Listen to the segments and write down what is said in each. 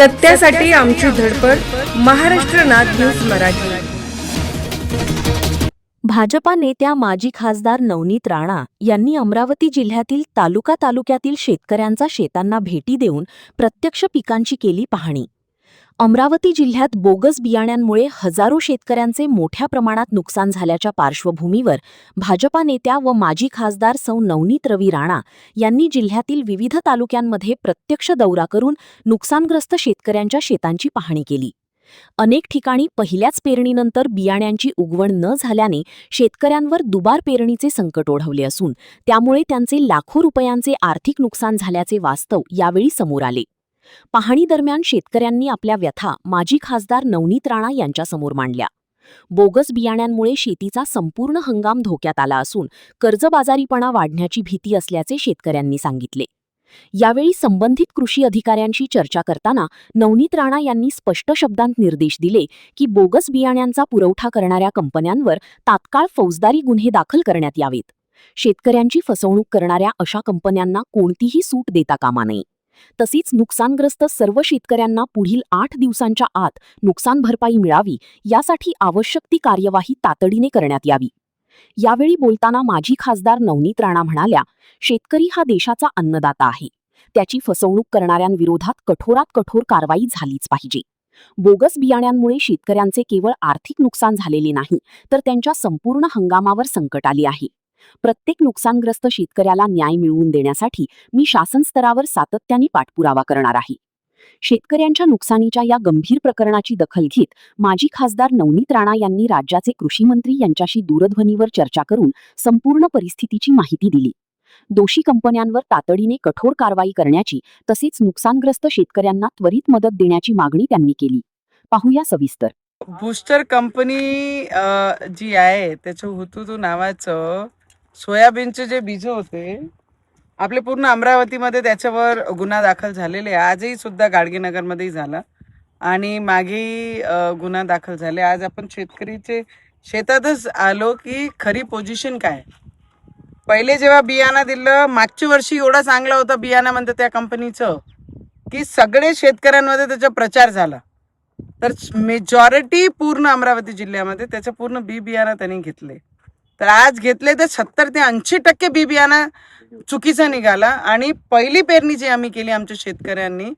सत्यासाठी आमची धडपड. महाराष्ट्र नाद न्यूज मराठी. भाजपा नेत्या माजी खासदार नवनीत राणा यांनी अमरावती जिल्ह्यातील तालुक्यातील शेतकऱ्यांचा शेतांना भेटी देऊन प्रत्यक्ष पिकांची केली पाहणी. अमरावती जिल्ह्यात बोगस बियाण्यांमुळे हजारो शेतकऱ्यांचे मोठ्या प्रमाणात नुकसान झाल्याच्या पार्श्वभूमीवर भाजपा नेत्या व माजी खासदार सौ नवनीत रवी राणा यांनी जिल्ह्यातील विविध तालुक्यांमध्ये प्रत्यक्ष दौरा करून नुकसानग्रस्त शेतकऱ्यांच्या शेतांची पाहणी केली. अनेक ठिकाणी पहिल्याच पेरणीनंतर बियाण्यांची उगवण न झाल्याने शेतकऱ्यांवर दुबार पेरणीचे संकट ओढवले असून त्यामुळे त्यांचे लाखो रुपयांचे आर्थिक नुकसान झाल्याचे वास्तव यावेळी समोर आले. पाहणी दरम्यान शेतकऱ्यांनी आपल्या व्यथा माजी खासदार नवनीत राणा यांच्यासमोर मांडल्या. बोगस बियाण्यांमुळे शेतीचा संपूर्ण हंगाम धोक्यात आला असून कर्जबाजारीपणा वाढण्याची भीती असल्याचे शेतकऱ्यांनी सांगितले. यावेळी संबंधित कृषी अधिकाऱ्यांशी चर्चा करताना नवनीत राणा यांनी स्पष्ट शब्दांत निर्देश दिले की बोगस बियाण्यांचा पुरवठा करणाऱ्या कंपन्यांवर तात्काळ फौजदारी गुन्हे दाखल करण्यात यावेत. शेतकऱ्यांची फसवणूक करणाऱ्या अशा कंपन्यांना कोणतीही सूट देता कामा नये. तसेच नुकसानग्रस्त सर्व शेतकऱ्यांना पुढील 8 दिवसांच्या आत नुकसान भरपाई मिळावी यासाठी आवश्यक ती कार्यवाही तातडीने करण्यात यावी. यावेळी बोलताना माजी खासदार नवनीत राणा म्हणाल्या, शेतकरी हा देशाचा अन्नदाता आहे. त्याची फसवणूक करणाऱ्यांविरोधात कठोरात कठोर कारवाई झालीच पाहिजे. बोगस बियाण्यांमुळे शेतकऱ्यांचे केवळ आर्थिक नुकसान झालेले नाही तर त्यांच्या संपूर्ण हंगामावर संकट आले आहे. प्रत्येक नुकसानग्रस्त शेतकऱ्याला न्याय मिळवून देण्यासाठी मी शासन स्तरावर सातत्याने पाठपुरावा करणार आहे. शेतकऱ्यांच्या नुकसानीच्या या गंभीर प्रकरणाची दखल घेत माजी खासदार नवनीत राणा यांनी राज्याचे कृषी मंत्री यांच्याशी दूरध्वनीवर चर्चा करून संपूर्ण परिस्थितीची माहिती दिली. दोषी कंपन्यांवर तातडीने कठोर कारवाई करण्याची तसेच नुकसानग्रस्त शेतकऱ्यांना त्वरित मदत देण्याची मागणी त्यांनी केली. पाहूया सविस्तर. बूस्टर कंपनी जी आहे त्याचं हुतुतू नावाचं सोयाबीनचे जे बीज होते आपले पूर्ण अमरावतीमध्ये त्याच्यावर गुन्हा दाखल झालेले. आजही सुद्धा गाडगेनगरमध्येही झाला आणि मागेही गुन्हा दाखल झाले. आज आपण शेतकरीचे शेतातच आलो की खरी पोझिशन काय. पहिले जेव्हा बियाणं दिलं मागच्या वर्षी एवढा चांगला होता बियाणं म्हणतं त्या कंपनीचं की सगळे शेतकऱ्यांमध्ये त्याचा प्रचार झाला. तर मेजॉरिटी पूर्ण अमरावती जिल्ह्यामध्ये त्याचं पूर्ण बी बियाणं त्यांनी घेतले. तर आज घेतले तर 70 ते 80% बी बियाणं चुकीचा निघाला. आणि पहिली पेरणी जी आम्ही केली आमच्या शेतकऱ्यांनी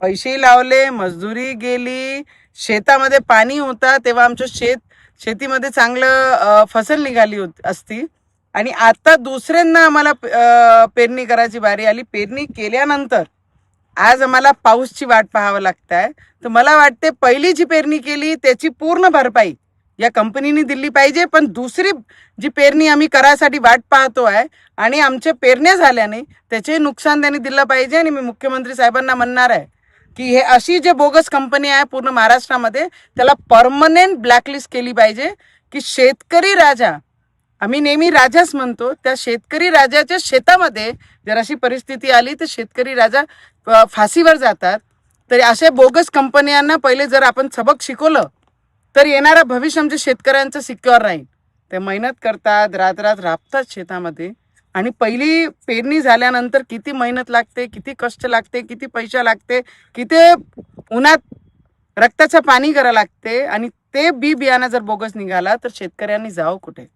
पैसे लावले, मजदुरी गेली, शेतामध्ये पाणी होता तेव्हा आमचं शेतीमध्ये चांगलं फसल निघाली असती. आणि आता दुसऱ्यांदा आम्हाला पेरणी करायची बारी आली. पेरणी केल्यानंतर आज आम्हाला पाऊसची वाट पाहावं लागत आहे. तर मला वाटते पहिली जी पेरणी केली त्याची पूर्ण भरपाई या कंपनीने दिली पाहिजे. पण दुसरी जी पेरणी आम्ही करायसाठी वाट पाहतो आहे आणि आमच्या पेरण्या झाल्याने त्याचे नुकसान त्यांनी दिलं पाहिजे. आणि मी मुख्यमंत्री साहेबांना म्हणणार आहे की हे अशी जे बोगस कंपनी आहे पूर्ण महाराष्ट्रामध्ये त्याला परमनंट ब्लॅकलिस्ट केली पाहिजे. की शेतकरी राजा, आम्ही नेहमी राजाच म्हणतो, त्या शेतकरी राजाच्या शेतामध्ये जर अशी परिस्थिती आली तर शेतकरी राजा फाशीवर जातात. तर अशा बोगस कंपन्यांना पहिले जर आपण सबक शिकवलं तर येणारं भविष्य आमच्या शेतकऱ्यांचं सिक्युअर राहील. ते मेहनत करतात, रात्र राबतात शेतामध्ये आणि पहिली पेरणी झाल्यानंतर किती मेहनत लागते, किती कष्ट लागते, किती पैसा लागते, किती उन्हात रक्ताचं पाणी करावं लागते. आणि ते बी बियाणं जर बोगस निघाला तर शेतकऱ्यांनी जावं कुठे.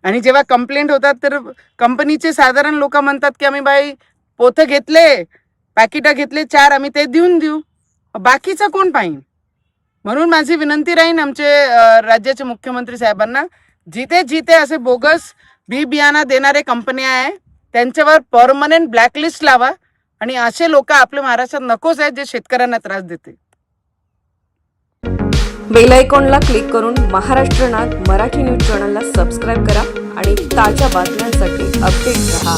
आणि जेव्हा कंप्लेंट होतात तर कंपनीचे साधारण लोक म्हणतात की आम्ही बाई पोतं घेतले, पॅकेटं घेतले 4, आम्ही ते देऊ. बाकीचं कोण पाहिजे. म्हणून माझी विनंती राहीन आमचे राज्याचे मुख्यमंत्री साहेबांना, जिथे जिथे असे बोगस बी बियाणं देणारे कंपन्या आहे त्यांच्यावर परमनंट ब्लॅकलिस्ट लावा. आणि असे लोक आपल्या महाराष्ट्रात नकोच आहेत जे शेतकऱ्यांना त्रास देते. बेल आयकॉनला क्लिक करून महाराष्ट्र नाद मराठी न्यूज चॅनलला सबस्क्राईब करा आणि ताज्या बातम्यांसाठी अपडेट रहा.